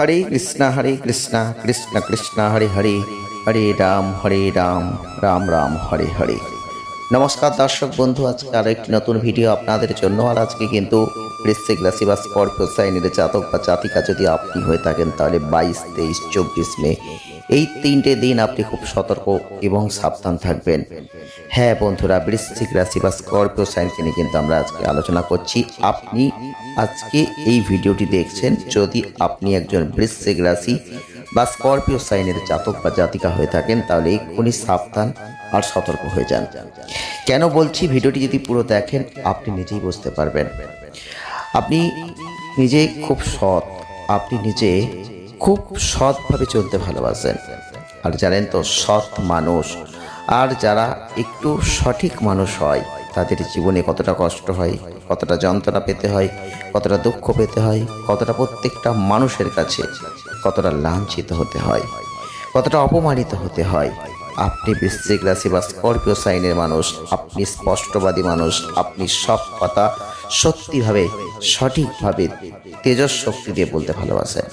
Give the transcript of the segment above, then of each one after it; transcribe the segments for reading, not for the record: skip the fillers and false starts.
হরে কৃষ্ণ কৃষ্ণ কৃষ্ণ হরে হরে, হরে রাম রাম রাম হরে হরে। নমস্কার দর্শক বন্ধু, আজকে আরও একটি নতুন ভিডিও আপনাদের জন্য। আর আজকে কিন্তু বৃশ্চিক রাশি বা স্করপিও সাইনের জাতক বা জাতিকা যদি আপনি হয়ে থাকেন, তাহলে 22, 23, 24 মে এই 3টে দিন আপনি খুব সতর্ক এবং সাবধান থাকবেন। হ্যাঁ বন্ধুরা, বৃশ্চিক রাশি বা স্করপিও সাইনকে নিয়ে কিন্তু আমরা আজকে আলোচনা করছি। আপনি আজকে এই ভিডিওটি দেখছেন যদি আপনি একজন বৃশ্চিক রাশি বা স্করপিও সাইনের জাতক বা জাতিকা হয়ে থাকেন, তাহলে এক্ষুনি সাবধান আর সতর্ক হয়ে যান। কেন বলছি, ভিডিওটি যদি পুরো দেখেন আপনি নিজেই বুঝতে পারবেন। আপনি নিজে খুব সৎ, আপনি নিজে খুব সৎভাবে চলতে ভালোবাসেন। আর জানেন তো, সৎ মানুষ আর যারা একটু সঠিক মানুষ হয় তাদের জীবনে কতটা কষ্ট হয়, কতটা যন্ত্রণা পেতে হয়, কতটা দুঃখ পেতে হয়, কতটা প্রত্যেকটা মানুষের কাছে কতটা লাঞ্ছিত হতে হয়, কতটা অপমানিত হতে হয়। আপনি বৃশ্চিক রাশি বা স্করপিও সাইনের মানুষ, আপনি স্পষ্টবাদী মানুষ, আপনি সব কথা সত্যিভাবে সঠিকভাবে তেজস শক্তি দিয়ে বলতে ভালোবাসেন,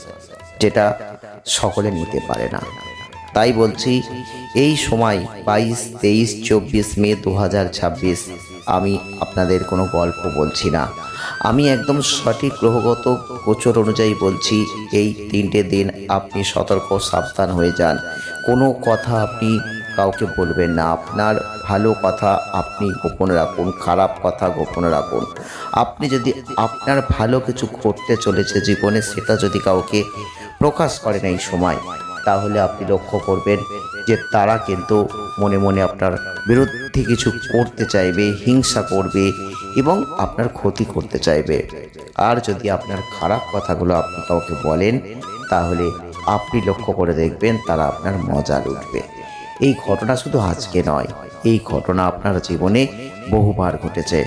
যেটা সকলে নিতে পারে না। তাই বলছি, এই সময় 22, 23, 24 মে 2026 আমি আপনাদের কোনো গল্প বলছি না, আমি একদম সঠিক গ্রহগত গোচর অনুযায়ী বলছি। এই 3টে দিন আপনি সতর্ক সাবধান হয়ে যান। কোনো কথা আপনি কাউকে বলবেন না, আপনার ভালো কথা আপনি গোপনে রাখুন, খারাপ কথা গোপনে রাখুন। আপনি যদি আপনার ভালো কিছু করতে চলেছে জীবনে, সেটা যদি কাউকে প্রকাশ করেন এই সময়, তাহলে আপনি লক্ষ্য করবেন যে তারা কিন্তু মনে মনে আপনার বিরুদ্ধে কিছু করতে চাইবে, হিংসা করবে এবং আপনার ক্ষতি করতে চাইবে। আর যদি আপনার খারাপ কথাগুলো আপনি কাউকে বলেন, তাহলে আপনি লক্ষ্য করে দেখবেন তারা আপনার মজা লুটবে। এই ঘটনা শুধু আজকে নয়, এই ঘটনা আপনার জীবনে বহুবার ঘটেছে।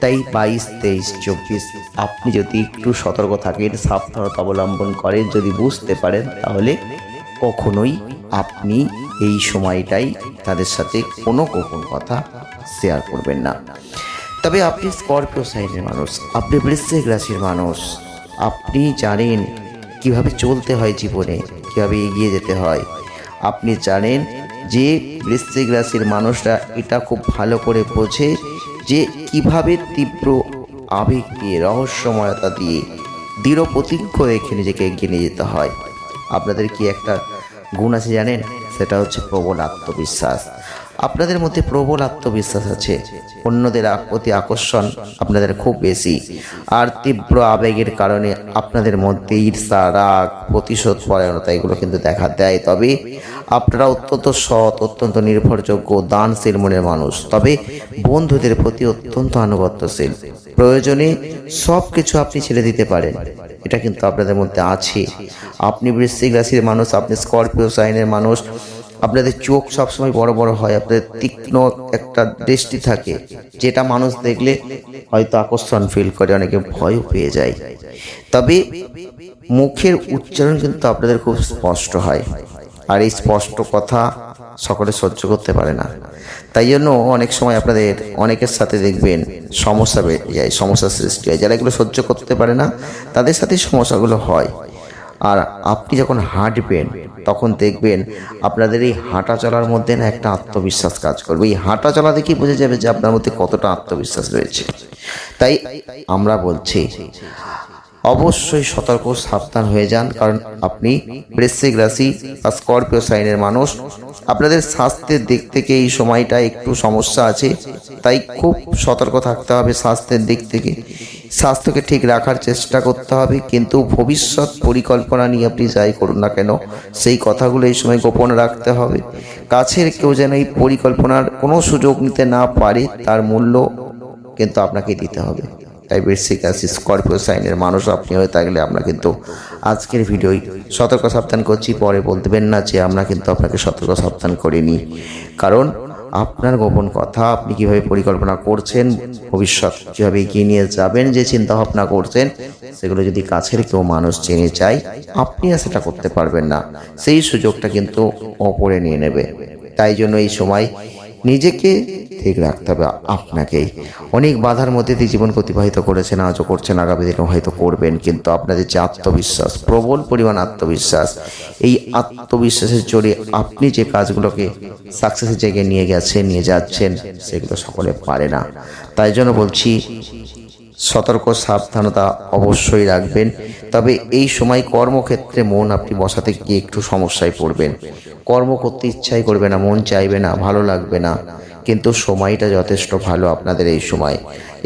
তাই 22, 23, 24 আপনি যদি একটু সতর্ক থাকেন, সাবধানতা অবলম্বন করেন, যদি বুঝতে পারেন, তাহলে কখনোই আপনি এই সময়টাই তাদের সাথে কোনো গোপন কথা শেয়ার করবেন না। তবে আপনি স্করপিও সাইনের মানুষ, আপনি বৃশ্চিক রাশির মানুষ, আপনি জানেন কিভাবে চলতে হয় জীবনে, কিভাবে এগিয়ে যেতে হয়। আপনি জানেন যে বৃশ্চিক রাশির মানুষরা এটা খুব ভালো করে বোঝে যে কিভাবে তীব্র আবেগ দিয়ে, রহস্যময়তা দিয়ে, দৃঢ় প্রতিজ্ঞ রেখে নিজেকে এগিয়ে নিয়ে যেতে হয়। আপনাদের কি একটা গুণ আছে জানেন, সেটা হচ্ছে প্রবল আত্মবিশ্বাস। আপনাদের মধ্যে প্রবল আত্মবিশ্বাস আছে, অন্যদের প্রতি আকর্ষণ আপনাদের খুব বেশি, আর তীব্র আবেগের কারণে আপনাদের মধ্যে ঈর্ষা, রাগ, প্রতিশোধ পরায়ণতা এগুলো কিন্তু দেখা দেয়। তবে আপনারা অত্যন্ত সৎ, অত্যন্ত নির্ভরযোগ্য, দানশীল মনের মানুষ, তবে বন্ধুদের প্রতি অত্যন্ত আনুগত্যশীল। প্রয়োজনে সব কিছু আপনি ছেড়ে দিতে পারেন, এটা কিন্তু আপনাদের মধ্যে আছে। আপনি বৃশ্চিক রাশির মানুষ, আপনি স্করপিও সাইনের মানুষ, আপনাদের চোখ সবসময় বড় বড় হয়, আপনাদের তীক্ষ্ণ একটা দৃষ্টি থাকে, যেটা মানুষ দেখলে হয়তো আকর্ষণ ফিল করে, অনেকে ভয়ও পেয়ে যায়। তবে মুখের উচ্চারণ কিন্তু আপনাদের খুব স্পষ্ট হয়, আর এই স্পষ্ট কথা সকলে সহ্য করতে পারে না। তাই জন্য অনেক সময় আপনাদের অনেকের সাথে দেখবেন সমস্যা বেড়ে যায়, সমস্যার সৃষ্টি হয়। যারা এগুলো সহ্য করতে পারে না তাদের সাথে সমস্যাগুলো হয়। আর আপনি যখন হাঁটবেন তখন দেখবেন আপনাদের এই হাঁটা চলার মধ্যে না একটা আত্মবিশ্বাস কাজ করবে। এই হাঁটা চলা দেখেই বোঝা যাবে যে আপনার মধ্যে কতটা আত্মবিশ্বাস রয়েছে। তাই আমরা বলছি, অবশ্যই সতর্ক সাবধান হয়ে যান, কারণ আপনি বৃশ্চিক রাশি বা স্করপিও সাইনের মানুষ। আপনাদের স্বাস্থ্যের দিক থেকে এই সময়টা একটু সমস্যা আছে, তাই খুব সতর্ক থাকতে হবে স্বাস্থ্যের দিক থেকে। স্বাস্থ্যকে ঠিক রাখার চেষ্টা করতে হবে, কিন্তু ভবিষ্যৎ পরিকল্পনা নিয়ে আপনি যাই করুন না কেন, সেই কথাগুলো এই সময় গোপন রাখতে হবে। কাছের কেউ যেন এই পরিকল্পনার কোনো সুযোগ নিতে না পারে, তার মূল্য কিন্তু আপনাকে দিতে হবে। তাই বৃশ্চিক রাশি স্করপিও সাইনের মানুষ আপনি হয়ে থাকলে আমরা কিন্তু আজকের ভিডিওই সতর্ক সাবধান করছি। পরে বলতেবেন না যে আমরা কিন্তু আপনাকে সতর্ক সাবধান করিনি, কারণ আপনার গোপন কথা, আপনি কিভাবে পরিকল্পনা করছেন, ভবিষ্যৎ কীভাবে এগিয়ে নিয়ে যাবেন, যে চিন্তা ভাবনা করছেন, সেগুলো যদি কাছের কেউ মানুষ জেনে যায়, আপনি আর সেটা করতে পারবেন না। সেই সুযোগটা কিন্তু অপরে নিয়ে নেবে। তাই জন্য এই সময় নিজেকে ঠিক রাখতে হবে আপনাকেই। অনেক বাধার মধ্যে দিয়ে জীবন অতিবাহিত করেছেন, আজও করছেন, আগামী দিনেও হয়তো করবেন, কিন্তু আপনাদের যে আত্মবিশ্বাস, প্রবল পরিমাণ আত্মবিশ্বাস, এই আত্মবিশ্বাসের জোরে আপনি যে কাজগুলোকে সাকসেসের জায়গায় নিয়ে গেছেন, নিয়ে যাচ্ছেন, সেগুলো সকলে পারে না। তাই জন্য বলছি, সতর্ক সাবধানতা অবশ্যই রাখবেন। তবে এই সময় কর্মক্ষেত্রে মন আপনি বসাতে গিয়ে একটু সমস্যায় পড়বেন। কর্ম করতে ইচ্ছাই করবে না, মন চাইবে না, ভালো লাগবে না, কিন্তু সময়টা যথেষ্ট ভালো আপনাদের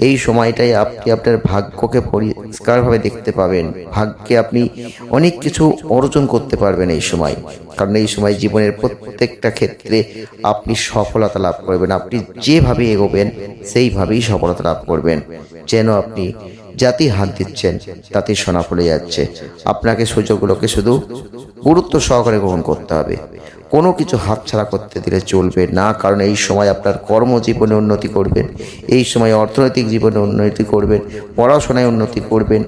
এই সময়টাই আপনি আপনার ভাগ্যকে পরিষ্কারভাবে দেখতে পাবেন। ভাগ্যে আপনি অনেক কিছু অর্জন করতে পারবেন এই সময়, কারণ এই সময় জীবনের প্রত্যেকটা ক্ষেত্রে আপনি সফলতা লাভ করবেন। আপনি যেভাবে এগোবেন সেইভাবেই সফলতা লাভ করবেন। যেন আপনি যাতেই হাত দিচ্ছেন তাতেই সোনা ফলে যাচ্ছে। আপনাকে সুযোগগুলোকে শুধু গুরুত্ব সহকারে গ্রহণ করতে হবে, কোনো কিছু হাতছাড়া করতে দিলে চলবে না। কারণ এই সময় আপনার কর্মজীবনে উন্নতি করবেন, এই সময় অর্থনৈতিক জীবনে উন্নতি করবেন, পড়াশোনায় উন্নতি করবেন।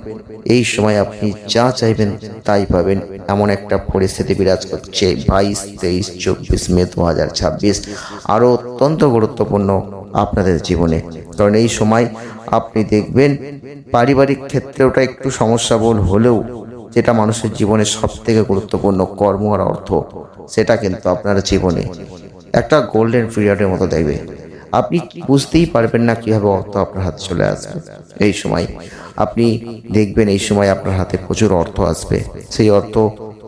এই সময় আপনি যা চাইবেন তাই পাবেন, এমন একটা পরিস্থিতি বিরাজ করছে 22, 23, 24 মে 2026 আরও অত্যন্ত গুরুত্বপূর্ণ আপনাদের জীবনে। কারণ এই সময় আপনি দেখবেন পারিবারিক ক্ষেত্রেওটা একটু সমস্যাবহুল হলেও যেটা মানুষের জীবনে সব থেকে গুরুত্বপূর্ণ, কর্ম আর অর্থ, সেটা কিন্তু আপনার জীবনে একটা গোল্ডেন পিরিয়ডের মতো দেখবে। আপনি বুঝতেই পারবেন না কীভাবে অর্থ আপনার হাতে চলে আসবে। এই সময় আপনি দেখবেন এই সময় আপনার হাতে প্রচুর অর্থ আসবে। সেই অর্থ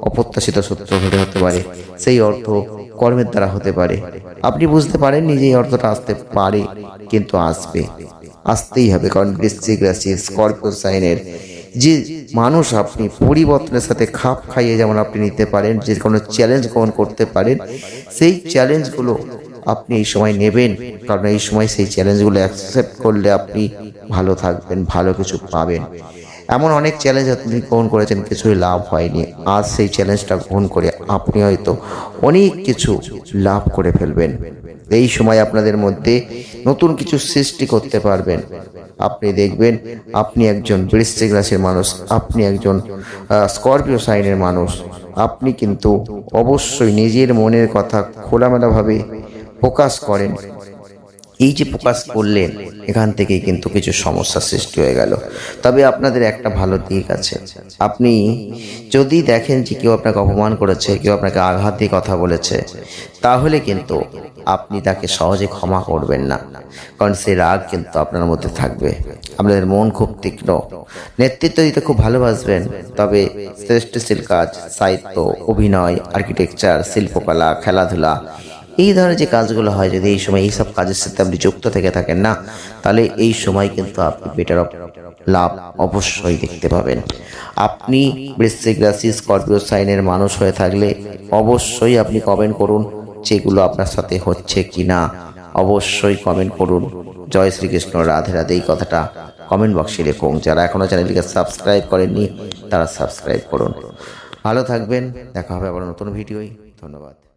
অপ্রত্যাশিত সূত্র ধরে হতে পারে, সেই অর্থ কর্মের দ্বারা হতে পারে। আপনি বুঝতে পারেন যে এই অর্থটা আসতে পারে, কিন্তু আসতেই হবে। কারণ বৃশ্চিক রাশি, স্করপিও সাইনের যে মানুষ, আপনি পরিবর্তনের সাথে খাপ খাইয়ে যেমন আপনি নিতে পারেন, যে কোনো চ্যালেঞ্জ গ্রহণ করতে পারেন, সেই চ্যালেঞ্জগুলো আপনি এই সময় নেবেন। কারণ এই সময় সেই চ্যালেঞ্জগুলো অ্যাকসেপ্ট করলে আপনি ভালো থাকবেন, ভালো কিছু পাবেন। এমন অনেক চ্যালেঞ্জ আপনি গ্রহণ করেছেন, কিছুই লাভ হয়নি। আজ সেই চ্যালেঞ্জটা গ্রহণ করে আপনি হয়তো অনেক কিছু লাভ করে ফেলবেন। এই সময় আপনাদের মধ্যে নতুন কিছু সৃষ্টি করতে পারবেন। আপনি দেখবেন আপনি একজন বৃশ্চিক রাশির মানুষ, আপনি একজন স্করপিও সাইনের মানুষ, আপনি কিন্তু অবশ্যই নিজের মনের কথা খোলামেলাভাবে প্রকাশ করেন। এই যে প্রকাশ করলেন, এখান থেকেই কিন্তু কিছু সমস্যার সৃষ্টি হয়ে গেল। তবে আপনাদের একটা ভালো দিক আছে, আপনি যদি দেখেন যে কেউ আপনাকে অপমান করেছে, কেউ আপনাকে আঘাত দিয়ে কথা বলেছে, তাহলে কিন্তু আপনি তাকে সহজে ক্ষমা করবেন না। কারণ সেই রাগ কিন্তু আপনার মধ্যে থাকবে। আপনাদের মন খুব তীক্ষ্ণ, নেতৃত্ব দিতে খুব ভালোবাসবেন। তবে সৃষ্টিশীল কাজ, সাহিত্য, অভিনয়, আর্কিটেকচার, শিল্পকলা, খেলাধুলা, এই ধরনের যে কাজগুলো হয়, যদি এই সময় এইসব কাজের সাথে আপনি যুক্ত থেকে থাকেন না, তাহলে এই সময় কিন্তু আপনি বেটার অফ লাভ অবশ্যই দেখতে পাবেন। আপনি বৃশ্চিক রাশি, স্করপিও সাইনের মানুষ হয়ে থাকলে অবশ্যই আপনি কমেন্ট করুন যেগুলো আপনার সাথে হচ্ছে কি না। অবশ্যই কমেন্ট করুন। জয় শ্রীকৃষ্ণ, রাধে রাধে, এই কথাটা কমেন্ট বক্সে লিখুন। যারা এখনও চ্যানেলটিকে সাবস্ক্রাইব করেননি তারা সাবস্ক্রাইব করুন। ভালো থাকবেন, দেখা হবে আবার নতুন ভিডিওয়। ধন্যবাদ।